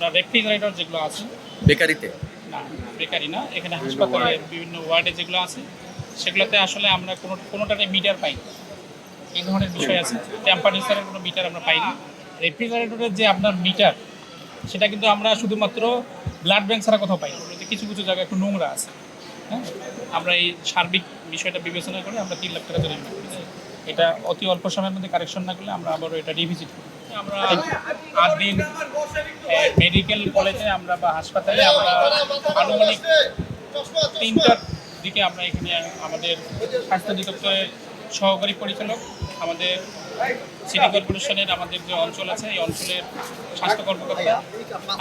আমরা রেফ্রিজারেটর যেগুলো আছে বেকারিতে না, বেকারি না, এখানে হাসপাতালে বিভিন্ন ওয়ার্ডে যেগুলো আছে সেগুলোতে আসলে আমরা কোনোটাতে মিটার পাই না। এই ধরনের বিষয় আছে। টেম্পারেচারের কোনো মিটার আমরা পাই না। রেফ্রিজারেটরের যে আপনার মিটার, সেটা কিন্তু আমরা শুধুমাত্র ব্লাড ব্যাংক ছাড়া কোথাও পাই না। যে কিছু কিছু জায়গায় একটু নোংরা আছে, হ্যাঁ, আমরা এই সার্বিক বিষয়টা বিবেচনা করে আমরা 3 লাখ টাকা জরিমানা করেছি। এটা অতি অল্প সময়ের মধ্যে কারেকশন না করলে আমরা আবারও এটা রিভিজিট করি। আমরা 8 দিন মেডিকেল কলেজে আমরা বা হাসপাতালে আমরা আনুমানিক 3টার দিকে আমরা এখানে আমাদের স্বাস্থ্য অধিদপ্তরের সহকারী পরিচালক, আমাদের সিটি কর্পোরেশনের আমাদের যে অঞ্চল আছে এই অঞ্চলের স্বাস্থ্য কর্মকর্তা,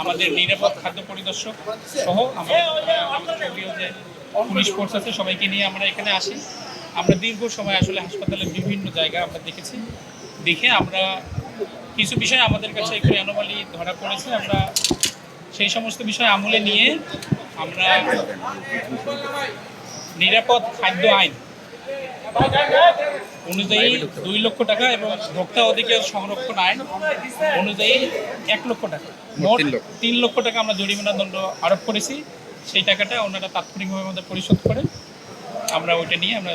আমাদের নিরাপদ খাদ্য পরিদর্শক সহ আমাদের সক্রিয় যে পুলিশ ফোর্স আছে সবাইকে নিয়ে আমরা এখানে আসি। আমরা দীর্ঘ সময় আসলে হাসপাতালের বিভিন্ন জায়গা আমরা দেখেছি। দেখে আমরা কিছু বিষয় আমাদের কাছে একটু অ্যানোমালি ধরা পড়েছে। আমরা সেই সমস্ত বিষয় আমলে নিয়ে আমরা নিরাপদ খাদ্য আইন অনুযায়ী 2 লক্ষ টাকা এবং ভোক্তা অধিকার সংরক্ষণ আইন অনুযায়ী 1 লক্ষ টাকা, মোট 3 লক্ষ টাকা আমরা জরিমানা দণ্ড আরোপ করেছি। সেই টাকাটা ওনারা তাৎক্ষণিকভাবে আমাদের পরিশোধ করেন। আমরা ওইটা নিয়ে আমরা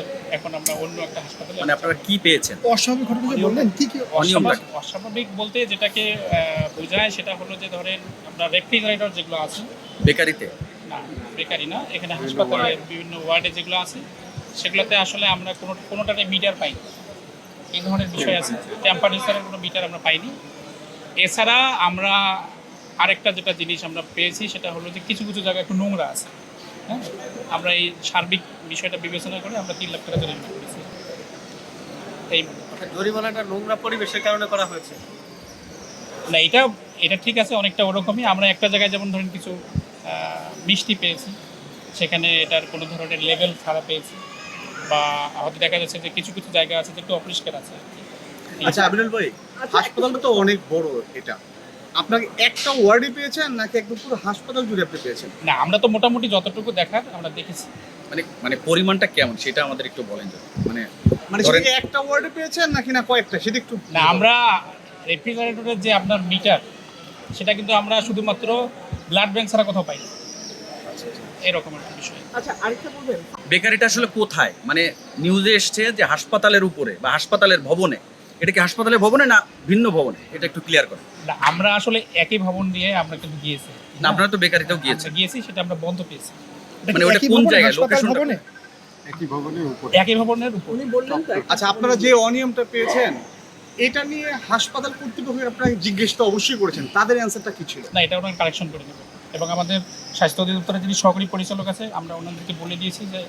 অন্য একটা হাসপাতালে। মানে আপনারা কি পেয়েছেন? অস্বাভাবিক ঘটনা যে বললেন কি কি অস্বাভাবিক বলতে যেটাকে বোঝায় সেটা হলো যে ধরেন আমরা রেফ্রিজারেটর যেগুলো আছে বেকারিতে না, বেকারি না, এখানে হাসপাতালে বিভিন্ন ওয়ার্ডে যেগুলো আছে সেগুলোতে আসলে আমরা কোনোটাতে মিটার পাই না। এই ধরনের বিষয় আছে। টেম্পারেচারের কোনো মিটার আমরা পাইনি। এছাড়া আমরা আরেকটা যেটা জিনিস আমরা পেয়েছি সেটা হলো যে কিছু কিছু জায়গায় একটু নোংরা আছে, হ্যাঁ, আমরা এই সার্বিক বিষয়টা বিবেচনা করে আমরা 3 লাখ টাকা জরিমানা করেছি। এই জরিমানাটা নোংরা পরিবেশের কারণে করা হয়েছে না, এটা ঠিক আছে, অনেকটা ওরকমই। আমরা একটা জায়গায় যেমন ধরেন কিছু মিষ্টি পেয়েছি, সেখানে এটার কোনো ধরনের লেভেল ছাড়া পেয়েছি, বা হয়তো দেখা যাচ্ছে যে কিছু কিছু জায়গা আছে যে একটু অপরিষ্কার আছে। আচ্ছা আবিনুল ভাই, হাসপাতালটা তো অনেক বড়, এটা আপনাকে একটা ওয়ার্ডে পেয়েছেন নাকি একদম পুরো হাসপাতাল জুড়ে আপনি পেয়েছেন? না, আমরা তো মোটামুটি যতটুকু দেখার আমরা দেখেছি। মানে পরিমাণটা কেমন সেটা আমাদের একটু বলেন যদি। মানে ধরেন- সেটা একটা ওয়ার্ডে পেয়েছেন নাকি না কয়েকটা, সেটা একটু না, আমরা রেফ্রিজারেটরের যে আপনার মিটার, সেটা কিন্তু আমরা শুধুমাত্র ব্লাড ব্যাংক ছাড়া কোথাও পাই না। এরকম একটা বিষয়। আচ্ছা আরেকটা বলবেন, বেকারিটা আসলে কোথায়? মানে নিউজে এসছে যে হাসপাতালের উপরে বা হাসপাতালের ভবনে। এটা কি হাসপাতালের ভবনে না ভিন্ন ভবনে? এটা একটু ক্লিয়ার করুন। না, আমরা আসলে একই ভবন দিয়ে আমরা কিন্তু গিয়েছি। না, আপনারা তো বেকারিতেও গিয়েছেন। গিয়েছি, সেটা আমরা বন্ধ পেয়েছি। মানে ওটা কোন জায়গায়, লোকেশনটা? একই ভবনের উপর। উনি বললেন তো আচ্ছা, আপনারা যে অনিয়মটা পেয়েছেন এটা নিয়ে হাসপাতাল কর্তৃপক্ষের আপনাকে জিজ্ঞেস তো অবশ্যই করেছেন, তাদের অ্যান্সারটা কি ছিল? না, এটা ওনারা কারেকশন করে দেবে। এবং আমাদের স্বাস্থ্য অধিদপ্তরের যিনি সহকারী পরিচালক আছে, আমরা ওনাদেরকে বলে দিয়েছি যে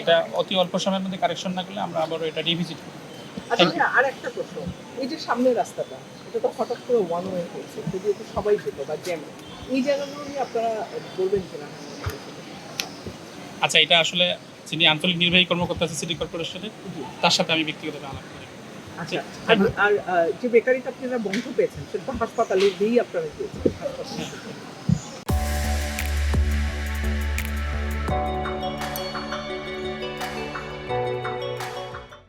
এটা অতি অল্প সময়ের মধ্যে কারেকশন না করলে আমরা আবারও এটা রিভিজিট করি। আচ্ছা আর একটা প্রশ্ন, এই যে সামনের রাস্তাটা, এটা তো হঠাৎ করে ওয়ান ওয়ে হয়েছে, যদি একটু সবাই পেত বা জ্যাম, এই জায়গাগুলো নিয়ে আপনারা বলবেন কিনা? আচ্ছা, এটা আসলে যিনি আঞ্চলিক নির্বাহী কর্মকর্তা আছে সিটি কর্পোরেশনের, তার সাথে আমি ব্যক্তিগতভাবে আলাপ করি। আচ্ছা, আর যে বেকারিটা আপনারা বন্ধ পেয়েছেন সেটা তো হাসপাতালে দিয়েই আপনারা পেয়েছেন। হাসপাতালে